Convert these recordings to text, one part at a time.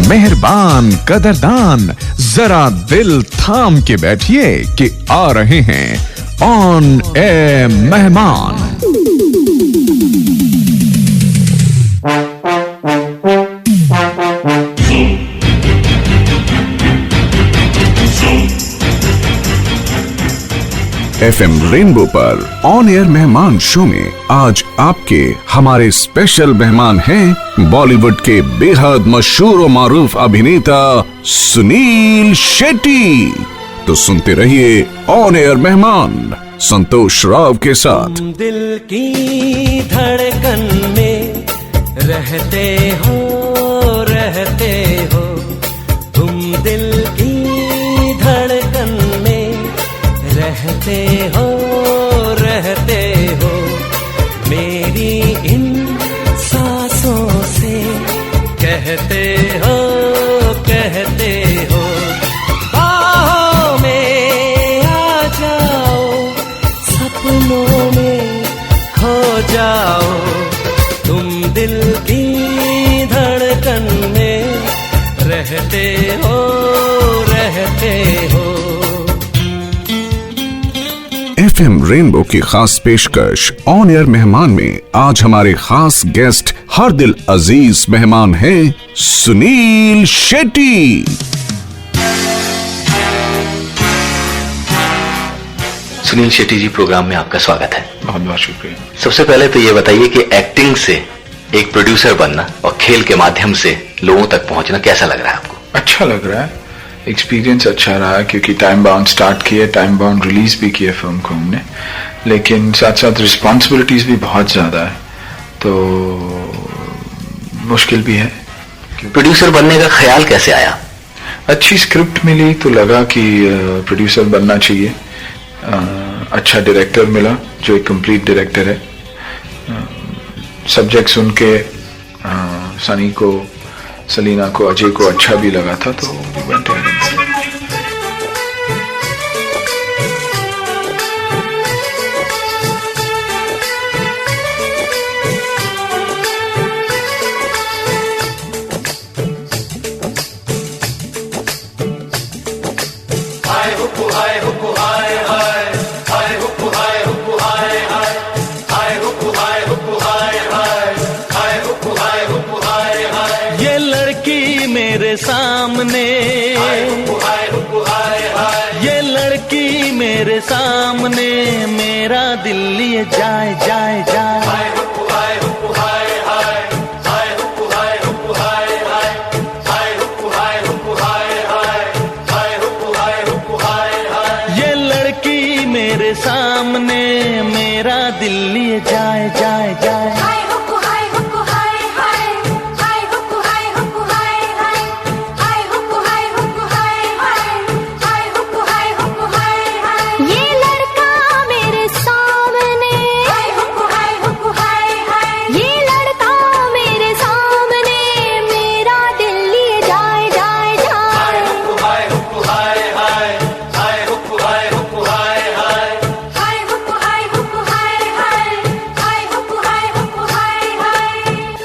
मेहरबान कदरदान, जरा दिल थाम के बैठिए कि आ रहे हैं ऑन एयर मेहमान। FM रेनबो पर ऑन एयर मेहमान शो में आज आपके हमारे स्पेशल मेहमान हैं बॉलीवुड के बेहद मशहूर और मारूफ अभिनेता सुनील शेट्टी। तो सुनते रहिए ऑन एयर मेहमान संतोष राव के साथ। दिल की धड़कन में रहते हो तुम, दिल की धड़कन में रहते हो मेरी इन सांसों से कहते हो बाहों में आ जाओ, सपनों में खो जाओ, तुम दिल की धड़कन में रहते हो FM रेनबो की खास पेशकश ऑन एयर मेहमान में आज हमारे खास गेस्ट हर दिल अजीज मेहमान हैं सुनील शेट्टी। सुनील शेट्टी जी, प्रोग्राम में आपका स्वागत है। बहुत बहुत शुक्रिया। सबसे पहले तो ये बताइए कि एक्टिंग से एक प्रोड्यूसर बनना और खेल के माध्यम से लोगों तक पहुंचना कैसा लग रहा है आपको? अच्छा लग रहा है, एक्सपीरियंस अच्छा रहा क्योंकि टाइम बाउंड स्टार्ट किए, टाइम बाउंड रिलीज भी किए फिल्म को हमने, लेकिन साथ साथ रिस्पॉन्सिबिलिटीज भी बहुत ज्यादा है तो मुश्किल भी है। प्रोड्यूसर बनने का ख्याल कैसे आया? अच्छी स्क्रिप्ट मिली तो लगा कि प्रोड्यूसर बनना चाहिए। अच्छा डायरेक्टर मिला जो एक कंप्लीट डायरेक्टर है। सब्जेक्ट सुन के सनी को, सलीना को, अजय को अच्छा भी लगा था तो सामने ये लड़की मेरे सामने, मेरा दिल लिए जाए ये लड़की मेरे सामने, मेरा दिल लिए जाए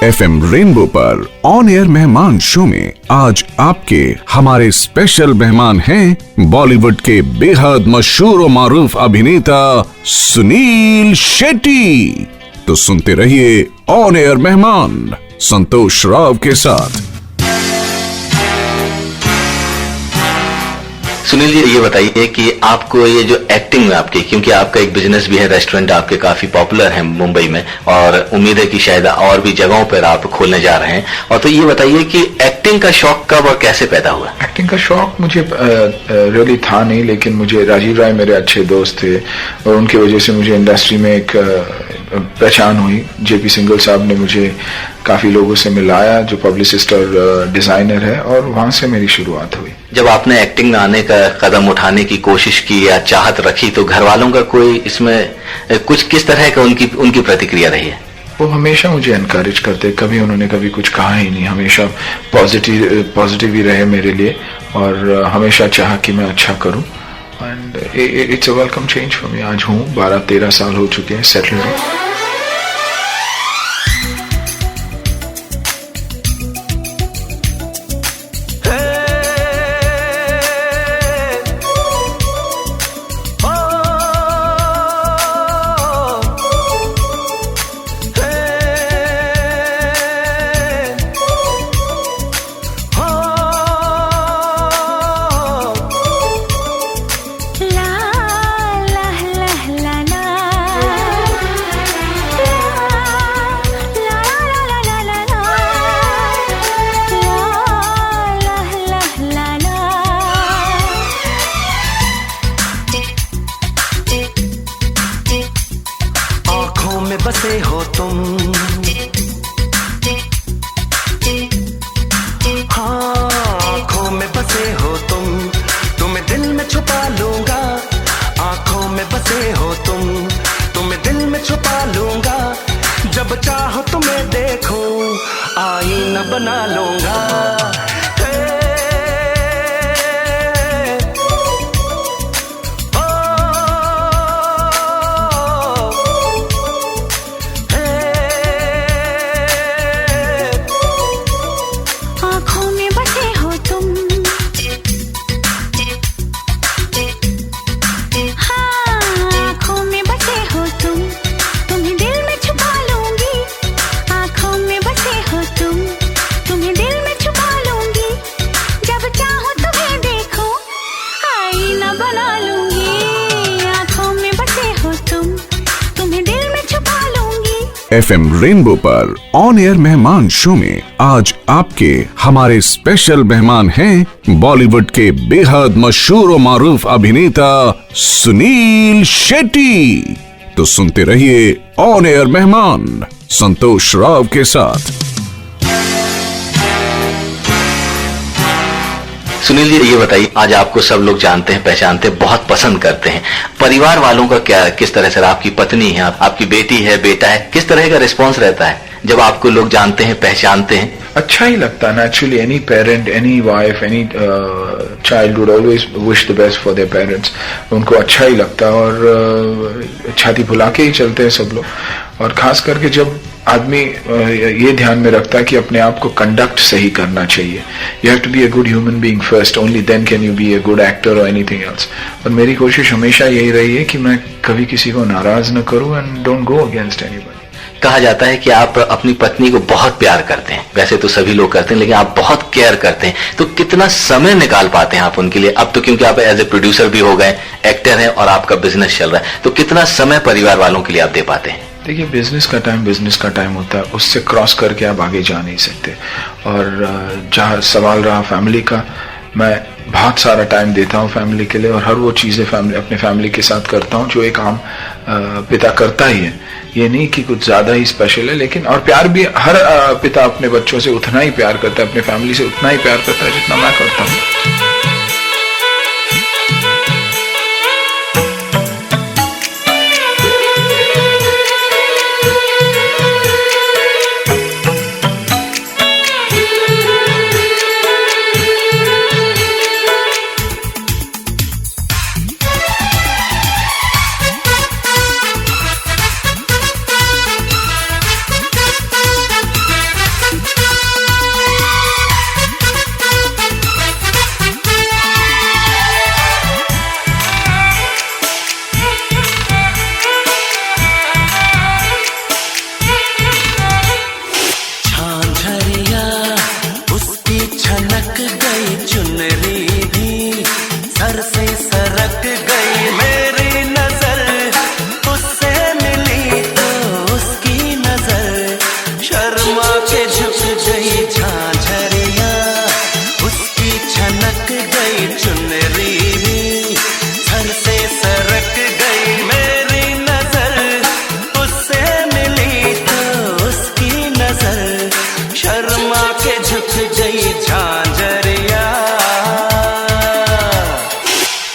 FM रेनबो पर ऑन एयर मेहमान शो में आज आपके हमारे स्पेशल मेहमान हैं बॉलीवुड के बेहद मशहूर और मारूफ अभिनेता सुनील शेट्टी। तो सुनते रहिए ऑन एयर मेहमान संतोष राव के साथ। सुनील जी, ये बताइए कि आपको ये जो एक्टिंग में आपकी, क्योंकि आपका एक बिजनेस भी है, रेस्टोरेंट आपके काफी पॉपुलर है मुंबई में और उम्मीद है कि शायद और भी जगहों पर आप खोलने जा रहे हैं, और तो ये बताइए कि एक्टिंग का शौक कब और कैसे पैदा हुआ? एक्टिंग का शौक मुझे रियली था नहीं, लेकिन मुझे राजीव राय मेरे अच्छे दोस्त थे और उनकी वजह से मुझे इंडस्ट्री में एक पहचान हुई। जेपी सिंगल साहब ने मुझे काफी लोगों से मिलाया जो पब्लिसिस्ट और डिजाइनर है, और वहां से मेरी शुरुआत हुई। जब आपने एक्टिंग में आने का कदम उठाने की कोशिश की या चाहत रखी तो घर वालों का कोई इसमें कुछ किस तरह का उनकी प्रतिक्रिया रही है? वो हमेशा मुझे एनकरेज करते, कभी उन्होंने कभी कुछ कहा ही नहीं, हमेशा पॉजिटिव ही रहे मेरे लिए और हमेशा चाहा कि मैं अच्छा करूं। And it's a welcome change for me. आज हूं 12-13 साल हो चुके हैं सेटल्ड। बना लूंगा। आँखों में बसे हो तुम, हाँ आँखों में बसे हो तुम, तुम्हें दिल में छुपा लूंगी। आँखों में बसे हो तुम, तुम्हें दिल में छुपा लूंगी। जब चाहो तुम्हें देखो, आईना बना लूंगी। आँखों में बसे हो तुम, तुम्हें दिल में छुपा लूंगी। FM रेनबो पर ऑन एयर मेहमान शो में आज आपके हमारे स्पेशल मेहमान हैं बॉलीवुड के बेहद मशहूर और मारूफ अभिनेता सुनील शेट्टी। तो सुनते रहिए ऑन एयर मेहमान संतोष राव के साथ। सुनील जी, ये बताइए, आज आपको सब लोग जानते हैं, पहचानते हैं, बहुत पसंद करते हैं। परिवार वालों का क्या, किस तरह से, आपकी पत्नी है, आपकी बेटी है, बेटा है, किस तरह का रिस्पांस रहता है जब आपको लोग जानते हैं, पहचानते हैं? अच्छा ही लगता है। Naturally any parent, any wife, any child would always wish the best for their parents. उनको अच्छा ही लगता है और छाती फुला के ही चलते हैं सब लोग। और खास करके जब आदमी ये ध्यान में रखता है कि अपने आप को कंडक्ट सही करना चाहिए। You have to be a good human being first, only then can you be a good actor और एनीथिंग एल्स। और मेरी कोशिश हमेशा यही रही है कि मैं कभी किसी को नाराज न करूं and don't go against anybody. कहा जाता है कि आप अपनी पत्नी को बहुत प्यार करते हैं। वैसे तो सभी लोग करते हैं, लेकिन आप बहुत केयर करते हैं। तो कितना समय निकाल पाते हैं आप उनके लिए? अब तो क्योंकि आप एज ए प्रोड्यूसर भी हो गए, एक्टर हैं और आपका बिजनेस चल रहा है, तो कितना समय परिवार वालों के लिए आप दे पाते हैं? देखिए, बिजनेस का टाइम होता है, उससे क्रॉस करके आप आगे जा नहीं सकते। और जहाँ सवाल रहा फैमिली का, मैं बहुत सारा टाइम देता हूँ फैमिली के लिए और हर वो चीज़ें अपने फैमिली के साथ करता हूँ जो एक आम पिता करता ही है। ये नहीं कि कुछ ज़्यादा ही स्पेशल है, लेकिन और प्यार भी हर पिता अपने बच्चों से उतना ही प्यार करता है, अपने फैमिली से उतना ही प्यार करता है जितना मैं करता हूँ।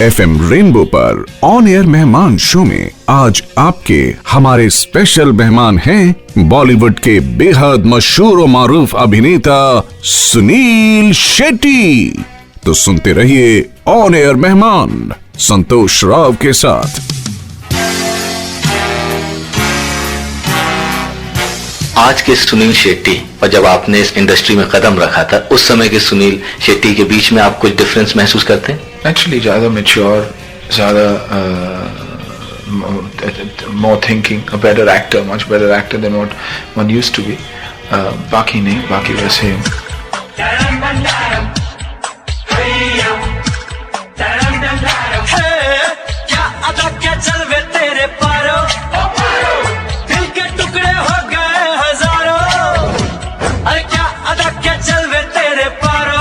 FM रेनबो पर ऑन एयर मेहमान शो में आज आपके हमारे स्पेशल मेहमान हैं बॉलीवुड के बेहद मशहूर और मारूफ अभिनेता सुनील शेट्टी। तो सुनते रहिए ऑन एयर मेहमान संतोष राव के साथ। आज के सुनील शेट्टी और जब आपने इस इंडस्ट्री में कदम रखा था, उस समय के सुनील शेट्टी के बीच में आप कुछ डिफरेंस महसूस करते हैं? एक्चुअली ज़्यादा मैच्योर, ज़्यादा more thinking, a better actor, much better actor than what one used to be. बाकी नहीं, बाकी वैसे क्या अदा क्या चलवे तेरे पारो, दिल के टुकड़े हो गए हजारों। अरे क्या अदा क्या चलवे तेरे पारो,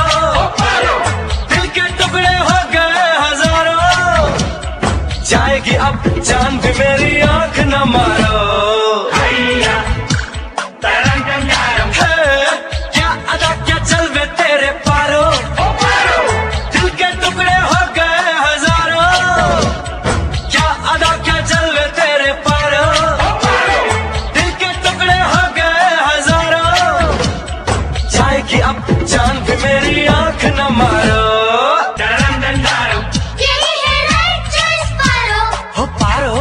दिल के टुकड़े हो गए हजारों। जाएगी अब जान भी मेरी आंख न मारो। क्या अदा क्या चलवे तेरे पारो, दिल के टुकड़े हो गए हजारों। क्या अदा क्या चलवे तेरे पारो, दिल के टुकड़े हो गए हजारों। कि अब जान भी मेरी आंख न मारो। यही है राइट चॉइस पारो। हो पारो।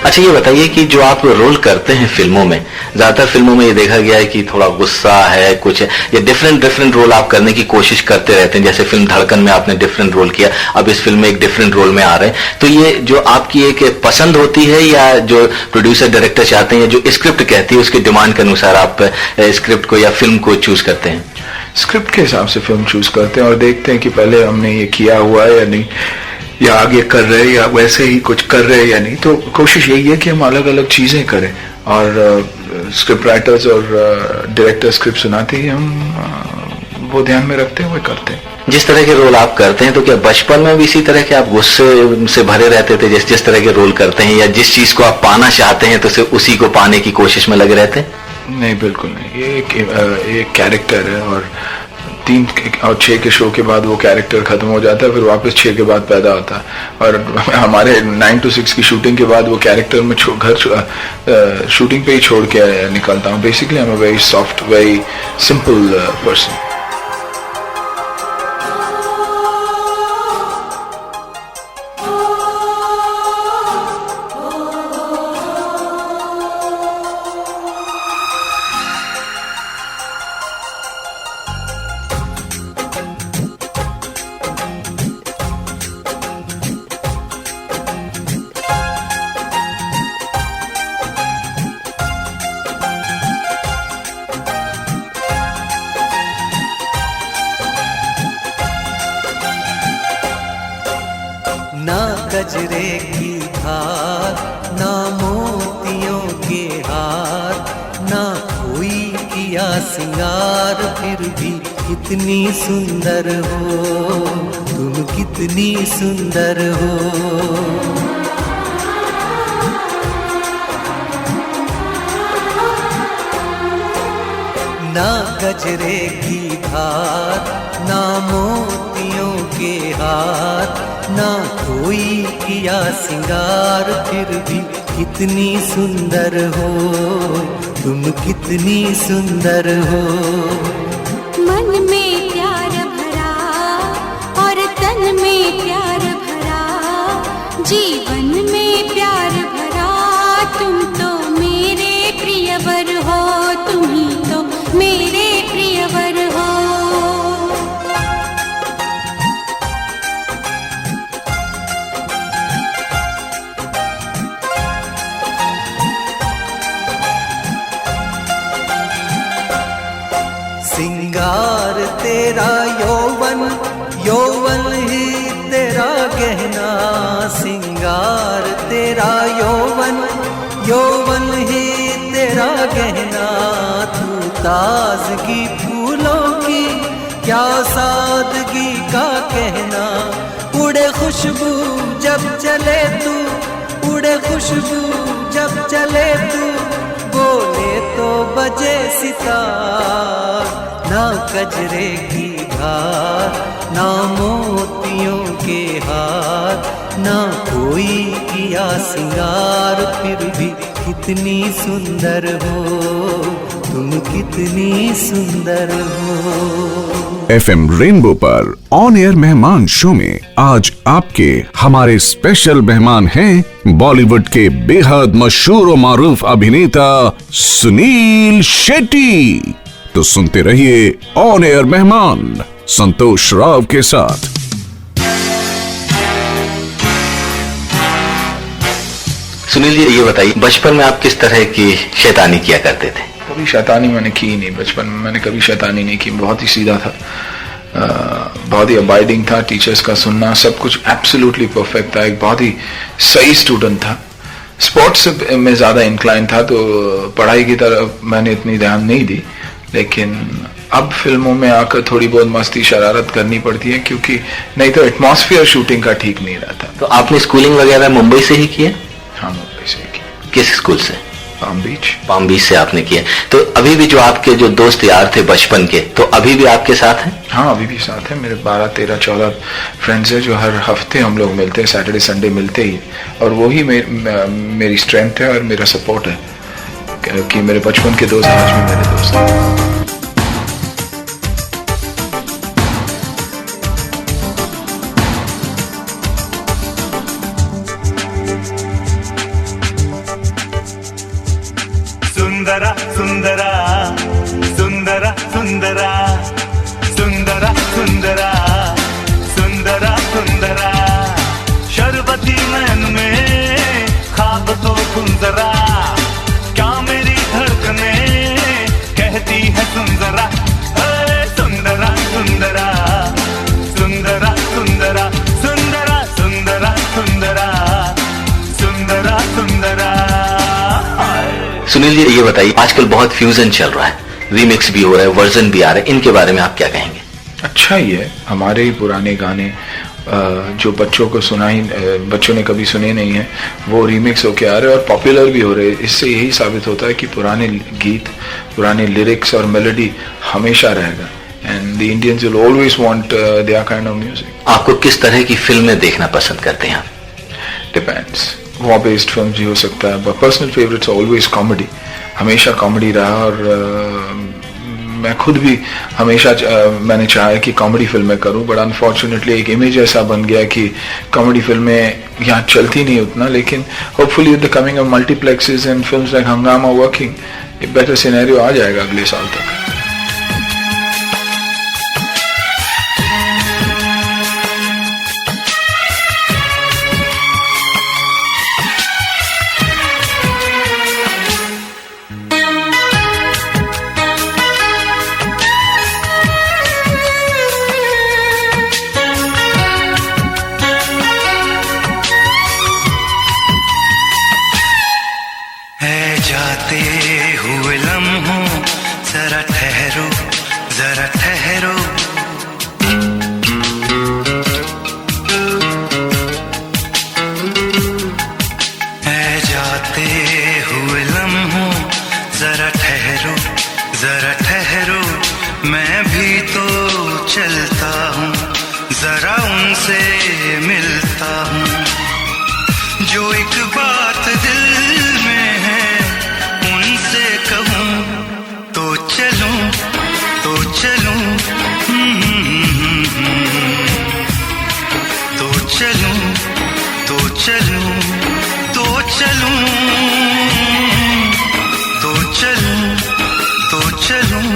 अच्छा ये बताइए कि जो आप रोल करते हैं फिल्मों में, ज्यादातर फिल्मों में ये देखा गया है कि थोड़ा गुस्सा है, कुछ है, या डिफरेंट रोल आप करने की कोशिश करते रहते हैं। जैसे फिल्म धड़कन में आपने डिफरेंट रोल किया, अब इस फिल्म में एक डिफरेंट रोल में आ रहे हैं। तो ये जो आपकी एक पसंद होती है या जो प्रोड्यूसर डायरेक्टर चाहते हैं या जो स्क्रिप्ट कहती है उसके डिमांड के अनुसार आप स्क्रिप्ट को या फिल्म को चूज करते हैं? स्क्रिप्ट के हिसाब से फिल्म चूज करते हैं और देखते हैं कि पहले हमने ये किया हुआ है या नहीं, या आगे कर रहे हैं या वैसे ही कुछ कर रहे हैं या नहीं। तो कोशिश यही है कि हम अलग अलग चीजें करें और स्क्रिप्ट राइटर्स और डायरेक्टर स्क्रिप्ट सुनाते ही हम वो ध्यान में रखते हुए करते हैं। जिस तरह के रोल आप करते हैं तो क्या बचपन में भी इसी तरह के आप गुस्से से भरे रहते थे जिस तरह के रोल करते हैं, या जिस चीज को आप पाना चाहते हैं तो सिर्फ उसी को पाने की कोशिश में लगे रहते हैं? नहीं, बिल्कुल नहीं। ये एक कैरेक्टर है और 3 और 6 के शो के बाद वो कैरेक्टर खत्म हो जाता है, फिर वापस 6 के बाद पैदा होता है। और हमारे 9 to 6 की शूटिंग के बाद वो कैरेक्टर में घर शूटिंग पे ही छोड़ के निकलता हूँ। Basically I am a very soft, very simple person. ना गजरे की धार, ना मोतियों के हार, ना कोई किया सिंगार, फिर भी कितनी सुंदर हो तुम, कितनी सुंदर हो। ना गजरे की धार, ना मोतियों के हार, ना कोई किया सिंगार, फिर भी कितनी सुंदर हो तुम, कितनी सुंदर हो। मन में प्यार भरा और तन में प्यार भरा, जीवन में प्यार भरा, तुम तो मेरे प्रियवर हो, तुम ही तो मेरे प्रियवर हो। सिंगार तेरा यौवन, यौवन ही तेरा गहना, सिंगार तेरा यौवन, यौवन ही तेरा गहना। तू ताजगी फूलों की, क्या सादगी का कहना। उड़े खुशबू जब चले तू, उड़े खुशबू जब चले तू, बोले तो बजे सितार। ना गजरे की धार, ना मोतियों के हार, ना कोई किया सिंगार, फिर भी कितनी सुंदर हो तुम, कितनी सुंदर हो। FM रेनबो पर ऑन एयर मेहमान शो में आज आपके हमारे स्पेशल मेहमान हैं बॉलीवुड के बेहद मशहूर और मारूफ अभिनेता सुनील शेट्टी। तो सुनते रहिए ऑन एयर मेहमान संतोष राव के साथ। सुनील जी ये बताइए, बचपन में आप किस तरह की शैतानी किया करते थे? कभी शैतानी मैंने की ही नहीं। बचपन में मैंने कभी शैतानी नहीं की। बहुत ही सीधा था, बहुत ही अबाइडिंग था। टीचर्स का सुनना, सब कुछ एब्सोल्युटली परफेक्ट था। एक बहुत ही सही स्टूडेंट था। स्पोर्ट्स में ज्यादा इंक्लाइन था, तो पढ़ाई की तरफ मैंने इतनी ध्यान नहीं दी। लेकिन अब फिल्मों में आकर थोड़ी बहुत मस्ती शरारत करनी पड़ती है, क्योंकि नहीं तो एटमॉस्फेयर शूटिंग का ठीक नहीं रहता। तो आपने स्कूलिंग वगैरह मुंबई से ही किया? हाँ, मुंबई से की। किस स्कूल से? पाम बीच। पाम बीच से आपने किया। तो अभी भी जो आपके जो दोस्त यार थे बचपन के, तो अभी भी आपके साथ हैं? हाँ, अभी भी साथ हैं। मेरे 12, 13, 14 फ्रेंड्स हैं जो हर हफ्ते हम लोग मिलते हैं, सैटरडे संडे मिलते ही। और वही मेरी स्ट्रेंथ है और मेरा सपोर्ट है कि मेरे बचपन के दोस्त आज भी मेरे दोस्त हैं। सुनील जी, ये बताइए, आजकल बहुत फ्यूजन चल रहा है, रीमिक्स भी हो रहा है, वर्जन भी आ रहा है, इनके बारे में आप क्या कहेंगे? अच्छा ही है, हमारे ही पुराने गाने जो बच्चों को बच्चों ने कभी सुने नहीं है, वो रीमिक्स होके आ रहे हैं और पॉपुलर भी हो रहे हैं। इससे यही साबित होता है कि पुराने गीत, पुराने लिरिक्स और मेलोडी हमेशा रहेगा, and the Indians will always want their kind of music. आपको किस तरह की फिल्में देखना पसंद करते हैं आप? डिपेंड्स, वॉर बेस्ड फिल्म भी हो सकता है, but personal favourites always comedy, हमेशा कॉमेडी रहा। और मैं खुद भी हमेशा मैंने चाहा कि कॉमेडी फिल्में करूं, बट अनफॉर्चुनेटली एक इमेज ऐसा बन गया कि कॉमेडी फिल्में यहाँ चलती नहीं उतना। लेकिन hopefully with the coming of multiplexes and films like हंगामा वर्किंग, एक बेटर सिनेरियो आ जाएगा अगले साल तक। जाते हुए लम्हों जरा ठहरो, जरा ठहरो, है जाते हुए लम्हों जरा ठहरो, जरा ठहरो, मैं भी तो चलता हूँ, जरा उनसे मिलता हूँ, जो एक बात दिल में है उनसे कहूँ, तो चलूं, तो चलूं, तो चलूं, तो चलूं, तो चलूं, तो चलूं, तो चलूं,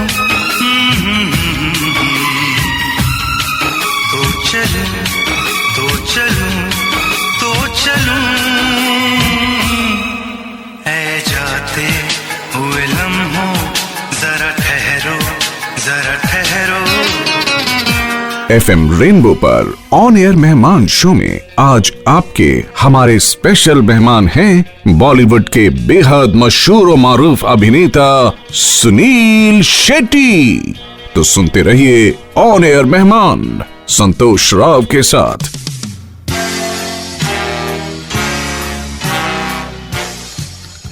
तो चलूं, तो चलूं, तो चलूं, ऐ जाते हुए लम्हों जरा ठहरो, जरा ठहरो। FM रेनबो पर ऑन एयर मेहमान शो में आज आपके हमारे स्पेशल मेहमान हैं बॉलीवुड के बेहद मशहूर और मारूफ अभिनेता सुनील शेट्टी। तो सुनते रहिए ऑन एयर मेहमान संतोष राव के साथ।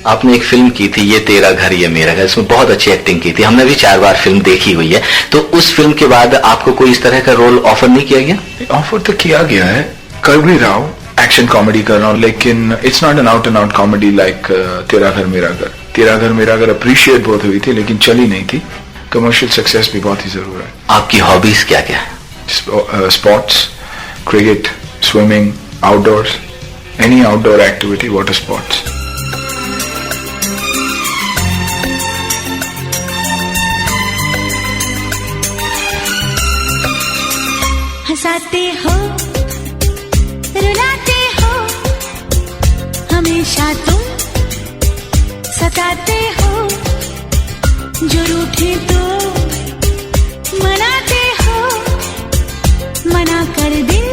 आपने एक फिल्म की थी, ये तेरा घर ये मेरा घर, इसमें बहुत अच्छी एक्टिंग की थी, हमने भी 4 बार फिल्म देखी हुई है। तो उस फिल्म के बाद आपको कोई इस तरह का रोल ऑफर नहीं किया गया? ऑफर तो किया गया है, कर भी रहा हूँ, एक्शन कॉमेडी कर रहा हूँ, लेकिन it's not an out and out comedy like तेरा घर मेरा घर। तेरा घर मेरा घर अप्रिशिएट बहुत हुई थी लेकिन चली नहीं थी। कमर्शियल सक्सेस भी बहुत ही जरूर है। आपकी हॉबीज क्या क्या है? Sports, cricket, swimming, outdoors, any outdoor activity, water sports. हंसाते हो, रुलाते हो, हमेशा तुम सताते हो, जो रूठे तो मनाते हो, मना कर दिल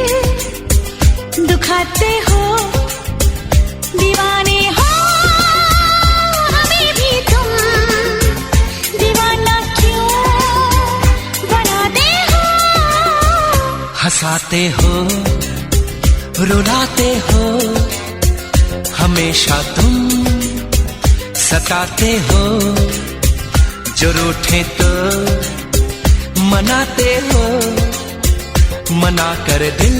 दुखाते हो, दीवाने हो हमें भी तुम, दीवाना क्यों बनाते हो। हंसाते हो, रुलाते हो, हमेशा तुम सताते हो, जो रूठे तो मनाते हो, मना कर दिल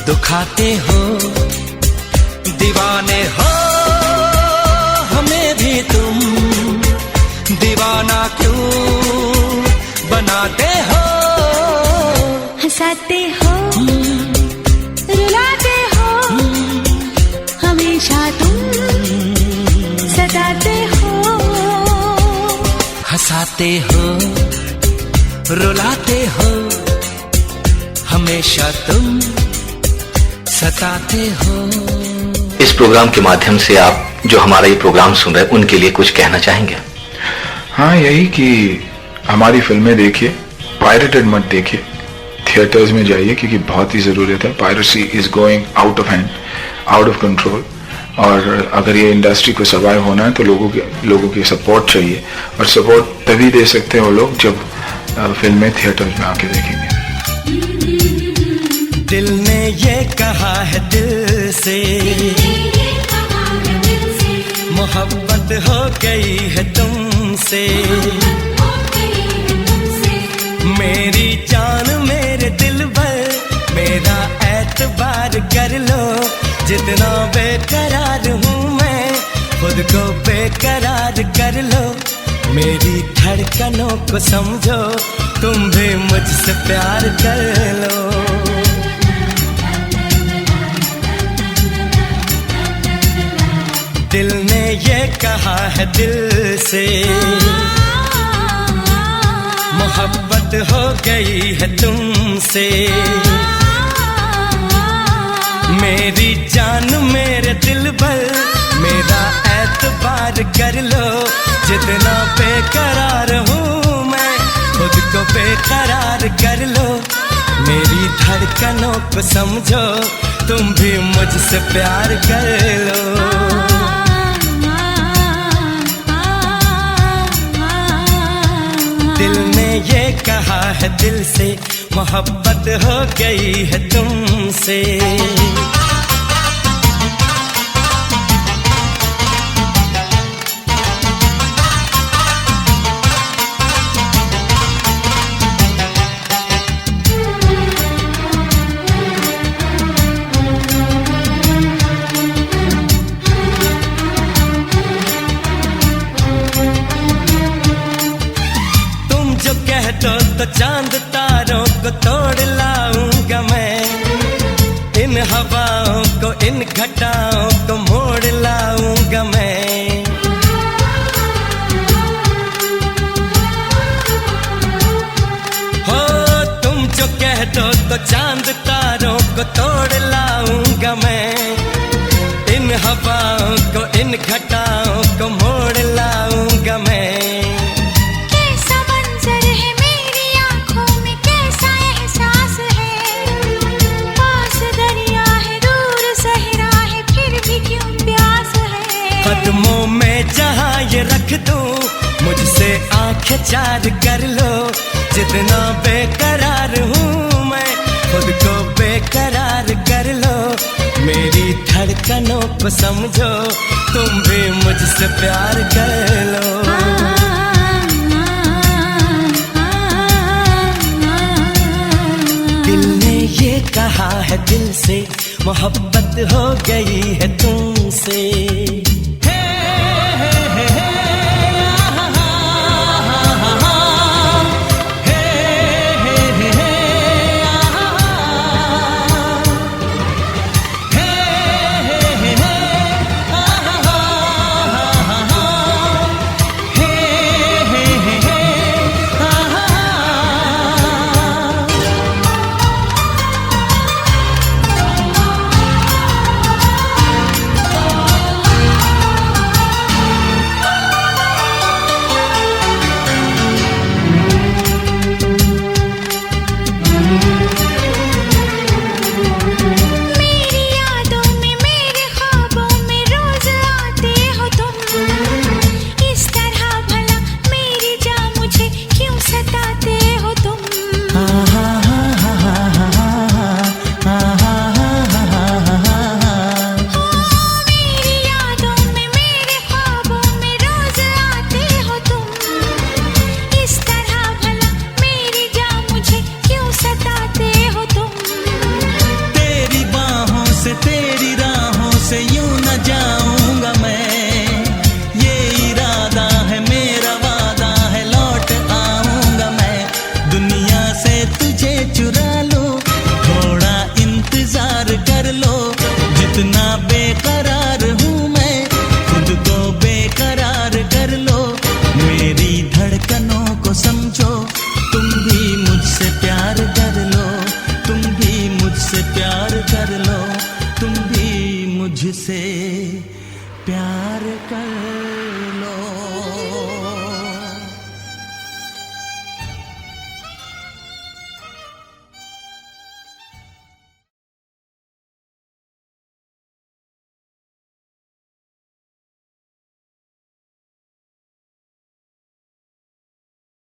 दुखाते हो, दीवाने हो हमें भी तुम, दीवाना क्यों बनाते हो। हंसाते हो, रुलाते हो, हमेशा तुम सताते हो। हंसाते हो, रुलाते हो, हमेशा तुम सताते हो। इस प्रोग्राम के माध्यम से आप जो हमारा ये प्रोग्राम सुन रहे हैं उनके लिए कुछ कहना चाहेंगे? हाँ, यही कि हमारी फिल्में देखिए, पायरेटेड मत देखिए, थिएटर्स में जाइए क्योंकि बहुत ही जरूरत है। Piracy is going out of hand, out of control, और अगर ये इंडस्ट्री को सर्वाइव होना है तो लोगों की सपोर्ट चाहिए, और सपोर्ट तभी दे सकते हैं वो लोग जब फिल्में थिएटर्स में आके देखेंगे। दिल ने ये कहा है दिल से, मोहब्बत हो गई है तुमसे, मेरी जान मेरे दिल पर मेरा एतबार कर लो, जितना बेकरार हूँ मैं खुद को बेकरार कर लो, मेरी धड़कनों को समझो, तुम भी मुझसे प्यार कर लो। दिल ने ये कहा है दिल से, मोहब्बत हो गई है तुमसे, मेरी जान मेरे दिल पर मेरा एतबार कर लो, जितना बेकरार हूँ मैं खुद को बेकरार कर लो, मेरी धड़कनों को समझो, तुम भी मुझसे प्यार कर लो। दिल ने ये कहा है दिल से, मोहब्बत हो गई है तुमसे। तो चांद तारों को तोड़ लाऊंगा मैं, इन हवाओं को इन घटाओं को मोड़ लाऊंगा मैं, हो तुम जो कह दो तो चांद तारों को तोड़ लाऊंगा मैं, इन हवाओं को इन घटाओं को मोड़ लाऊंगा मैं। कदमों में जहाँ ये रख दूं, मुझसे आंखें चार कर लो, जितना बेकरार हूँ मैं खुद को बेकरार कर लो, मेरी धड़कनों को समझो, तुम भी मुझसे प्यार कर लो। दिल ने ये कहा है दिल से, मोहब्बत हो गई है तुमसे। मुझसे प्यार कर लो।